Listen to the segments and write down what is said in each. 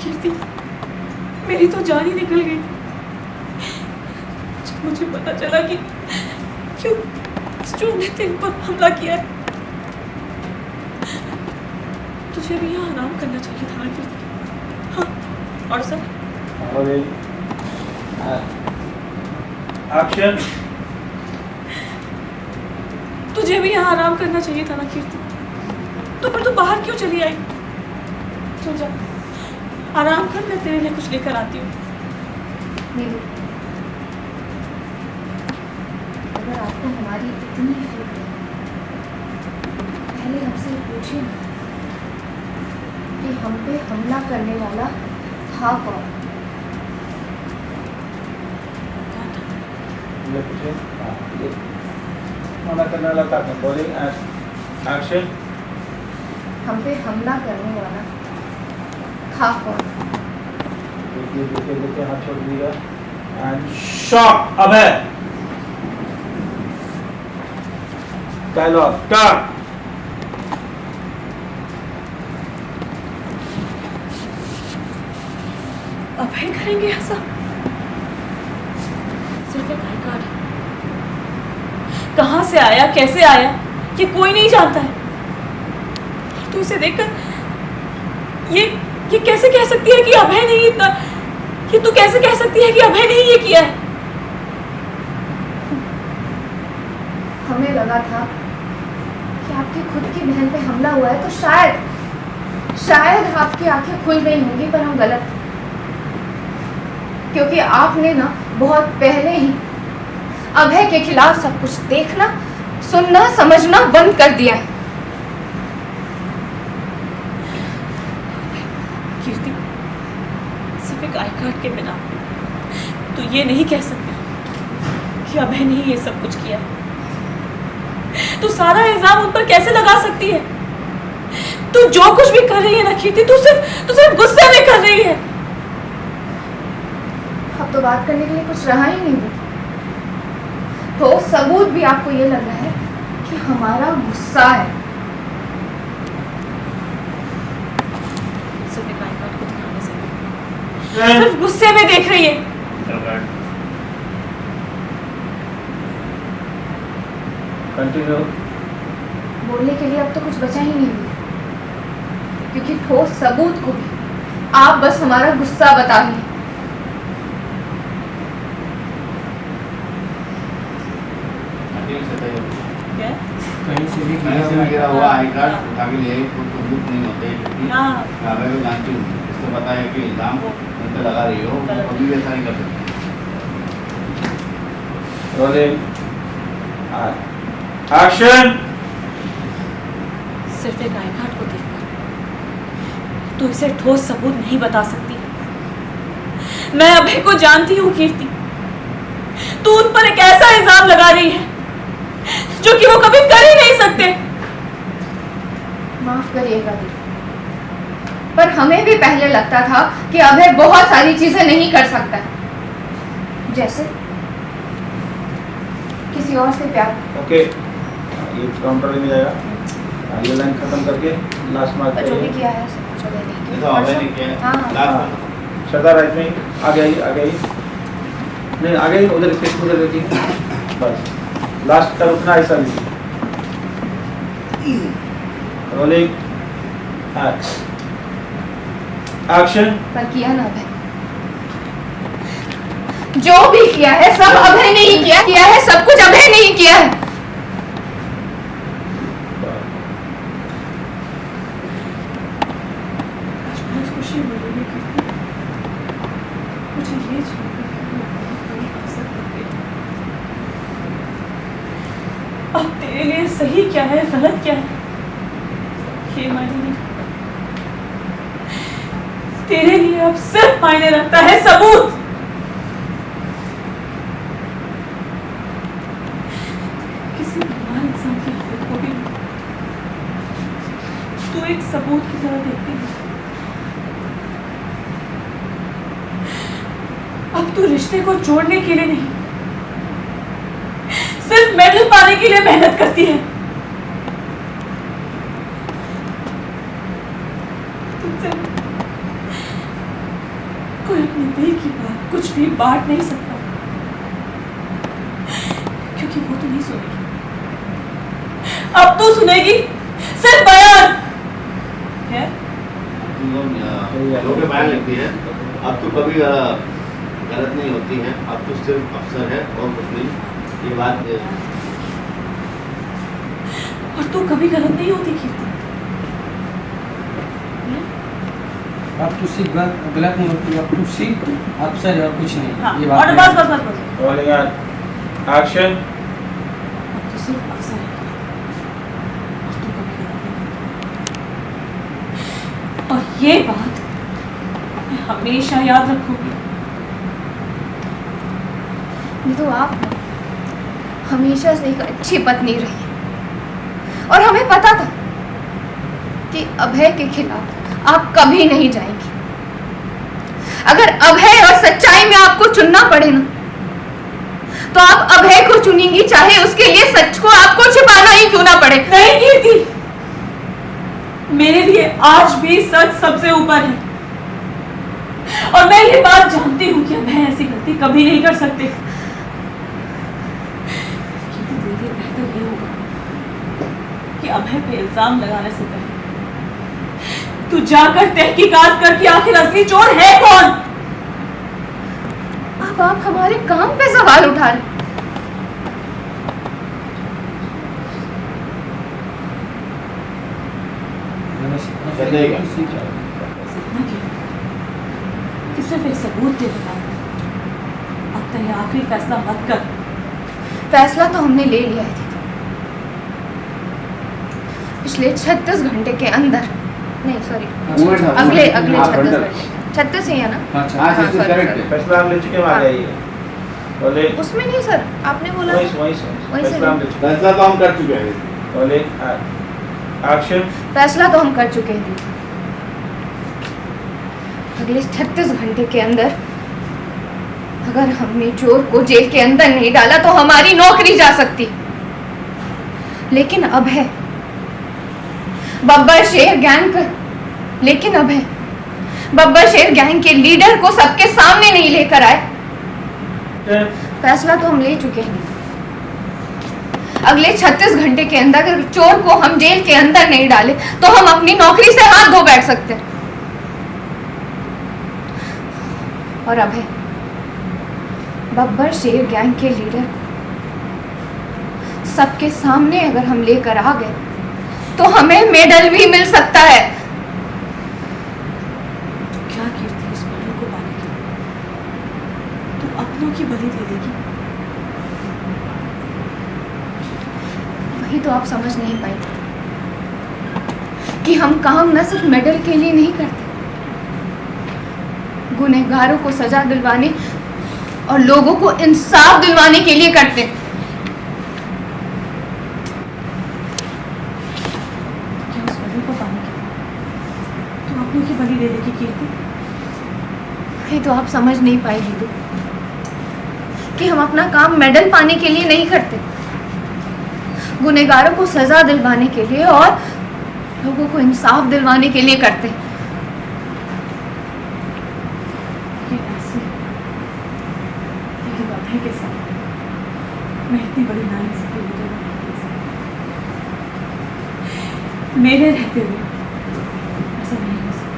कीर्ति, मेरी तो जान ही निकल गई जब मुझे पता चला कि क्यों ने तेरे पर हमला किया है। तुझे भी यहाँ आराम करना चाहिए था कीर्ति। हाँ, और सब एक्शन। तुझे भी यहाँ आराम करना चाहिए था ना कीर्ति, तो फिर तू बाहर क्यों चली आई? चल जा, आराम कर, मैं तेरे लिए कुछ लेकर आती हूँ। नीलू, अगर आपको हमारी इतनी फिक्र है, पहले हमसे पूछिए कि हम पे हमला करने वाला था कौन? हमला करने वाला था कौन? Bowling action. हम पे हमला करने वाला था कौन? देखिए हाथ छोड़ दीजिएगा and shot. Abhay, dialogue start. Abhay करेंगे ऐसा? सिर्फ एक आई कार्ड है, कहाँ से आया, कैसे आया, ये कोई नहीं जानता है। तू इसे देखकर ये कैसे कह सकती है कि अभय ने इतना, ये तू कैसे कह सकती है कि अभय ने ये किया है? हमें लगा था कि आपकी खुद की बहन पे हमला हुआ है, तो शायद आपकी आंखें खुल गई होंगी, पर हम गलत थे। क्योंकि आपने ना बहुत पहले ही अभय के खिलाफ सब कुछ देखना, सुनना, समझना बंद कर दिया है। कीर्ति, सिर्फ एक आई कार्ड के बिना तो ये नहीं कह सकती कि अभय ने ये सब कुछ किया है। तू सारा इल्जाम उन पर कैसे लगा सकती है? तू जो कुछ भी कर रही है ना कीर्ति, तू सिर्फ गुस्से में कर रही है। अब तो बात करने के लिए कुछ रहा ही नहीं। तो सबूत भी आपको ये लग रहा है कि हमारा गुस्सा है। सिर्फ एक आई कार्ड को दिखाने से सिर्फ गुस्से में देख रही है। कंटिन्यू। बोलने के लिए अब तो कुछ बचा ही नहीं है, क्योंकि ठोस सबूत को भी आप बस हमारा गुस्सा बता रही हैं। क्या? कहीं से भी गिरा हुआ आई कार्ड उठा के लिए कोई सबूत नहीं होते, क्योंकि अगर मैं जानती हूँ, इसको पता है कि इल्जाम उन पे लगा रही हो, कभी भी ऐसा नहीं कर सकती। Rolling action. सिर्फ एक आई कार्ड को देखकर तू इसे ठोस सबूत नहीं बता सकती। मैं अभय को जानती हूँ कीर्ति, तू उन पर एक ऐसा इल्जाम लगा रही है जो कि वो कभी कर ही नहीं सकते। माफ करिएगा दीदी, पर हमें भी पहले लगता था कि अभय बहुत सारी चीजें नहीं कर सकता है, जैसे किसी और से प्यार। ओके, ये काउंटर में जाएगा। ये लाइन खत्म करके लास्ट मार्क जो भी किया है सब कुछ अभय ने ये तो अभय ने किया है। हाँ। लास्ट श्रद्धा राइट में आ गई नहीं, आ गई उधर स्पेस उधर देखिए। बस लास्ट का रुकना ऐसा नहीं। Rolling action. पर किया ना अभय, जो भी किया है सब अभय ने ही किया है, सब कुछ अभय ने ही किया है। बहुत खुशी हो रही है कीर्ति, मुझे ये जानकर कि मैं बहुत बड़ी आशा कर गई। अब तेरे लिए सही क्या है, गलत क्या है, ये मायने नहीं रखता। तेरे लिए अब सिर्फ मायने रखता है सबूत। किसी बीमार इंसान की हालत को भी तू एक सबूत की तरह देखती है। अब तू रिश्ते को जोड़ने के लिए नहीं, सिर्फ मेडल पाने के लिए मेहनत करती है। भी बांट नहीं सकता, क्योंकि वो तो नहीं सुनेगी। अब तो सुनेगी सिर्फ बयान है। लोगों के बयान लगती है, अब तो कभी गलत नहीं होती है, अब तो सिर्फ अफसर है और कुछ नहीं। ये बात और तू कभी गलत नहीं होती कीर्ति। अब तो सिर्फ गलत नहीं होती, अब तो सिर्फ अफसर है और कुछ नहीं। हाँ, ये और बात बस बस बस बस रोलिंग एक्शन। अब तो सिर्फ अफसर है और तू कभी गलत नहीं होती। और ये बात मैं हमेशा याद रखूंगी। ये तो आप हमेशा से एक अच्छी पत्नी रही और हमें पता था कि अभय के खिलाफ आप कभी नहीं जाएंगी। अगर अभय और सच्चाई में आपको चुनना पड़े ना, तो आप अभय को चुनेंगी, चाहे उसके लिए सच को आपको छिपाना ही क्यों ना पड़े। नहीं कीर्ति, मेरे लिए आज भी सच सबसे ऊपर है और मैं ये बात जानती हूँ कि अभय ऐसी गलती कभी नहीं कर सकते। कीर्ति, तेरे लिए बेहतर ये होगा कि अभय पे इल्जाम लगाने से पहले तू जाकर तहकीकात कर कि आखिर असली चोर है कौन। अब आप हमारे काम पे सवाल उठा रहे। चलेगा। कि सिर्फ एक सबूत के बता, अब तक ये आखिरी फैसला मत कर। फैसला तो हमने ले लिया है दीदी। पिछले 36 घंटे के अंदर, नहीं सॉरी, अगले 36 घंटे, 36 ही है ना? हाँ, हाँ, 36 sorry, करेक्ट sorry। है। फैसला हम ले चुके हैं, आ गया ये। बोले उसमें नहीं सर, आपने बोला वही था। वही वही से फैसला हम ले चुके फैसला तो हम कर चुके हैं। हैं। बोले एक्शन। फैसला तो हम कर चुके हैं दीदी। अगले 36 घंटे के अंदर अगर हमने चोर को जेल के अंदर नहीं डाला तो हमारी नौकरी जा सकती। लेकिन अब है बब्बर शेर गैंग का, लेकिन अब है बब्बर शेर गैंग के लीडर को सबके सामने नहीं लेकर आए। फैसला तो हम ले चुके हैं। अगले 36 घंटे के अंदर अगर चोर को हम जेल के अंदर नहीं डाले तो हम अपनी नौकरी से हाथ धो बैठ सकते हैं। और अब है बब्बर शेर गैंग के लीडर सबके सामने अगर हम लेकर आ गए तो हमें मेडल भी मिल सकता है। क्या कीर्ति, इस मेडल को पाने के लिए तू अपनों की बलि दे देगी? वही तो आप समझ नहीं पाए कि हम काम न सिर्फ मेडल के लिए नहीं करते, गुनहगारों को सजा दिलवाने और लोगों को इंसाफ दिलवाने के लिए करते हैं। क्या उस मेडल को पाने के लिए तू अपनों की बलि दे देगी कीर्ति? वही तो आप समझ नहीं पाए दीदी कि हम अपना काम मेडल पाने के लिए नहीं करते, गुनहगारों को सजा दिलवाने के लिए और लोगों को इंसाफ दिलवाने के लिए करते हैं। ये ऐसे लेकिन अभय के साथ मैं इतनी बड़ी नाइंसाफी नहीं कर सकती। मेरे रहते हुए ऐसा नहीं हो सकता।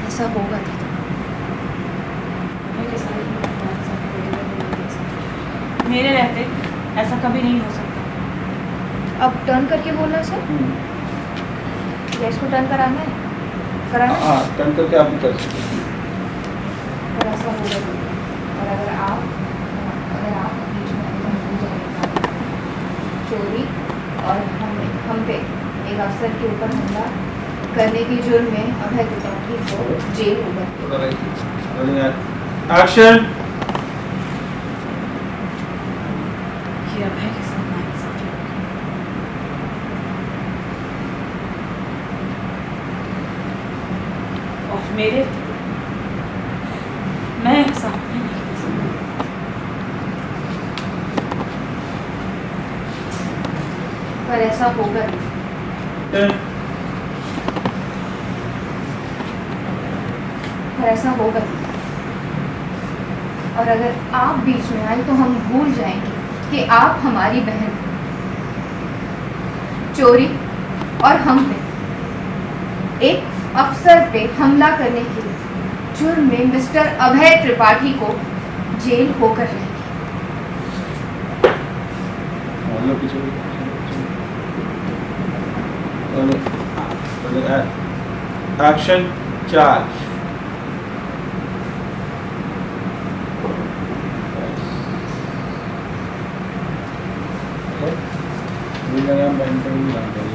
ऐसा होगा दीदी। अभय के साथ मैं नाइंसाफी को नहीं कर सकती। मेरे रहते ऐसा कभी नहीं हो सकता। अब टर्न करके बोलना है सर, गैस को टर्न कराना है, कराना है? हाँ, टर्न करके आप भी कर सकते हैं। और ऐसा होगा दीदी। और अगर आप बीच में अगर हो जाएगा चोरी और हम पे एक अफसर के ऊपर हमला करने की जुर्म में अभय त्रिपाठी को जेल होगा। एक्शन। ये अभय के साथ नाइंसाफी होगी। और मेरे मैं ऐसा होने नहीं दे सकती। पर ऐसा होगा नहीं। पर ऐसा होगा ही। और अगर आप बीच में आए तो हम भूल जाएंगे कि आप हमारी बहन हैं। चोरी और हम पे एक अफसर पे हमला करने के जुर्म में मिस्टर अभय त्रिपाठी को जेल होकर रहेगी। Action charge. बहन का भी नाम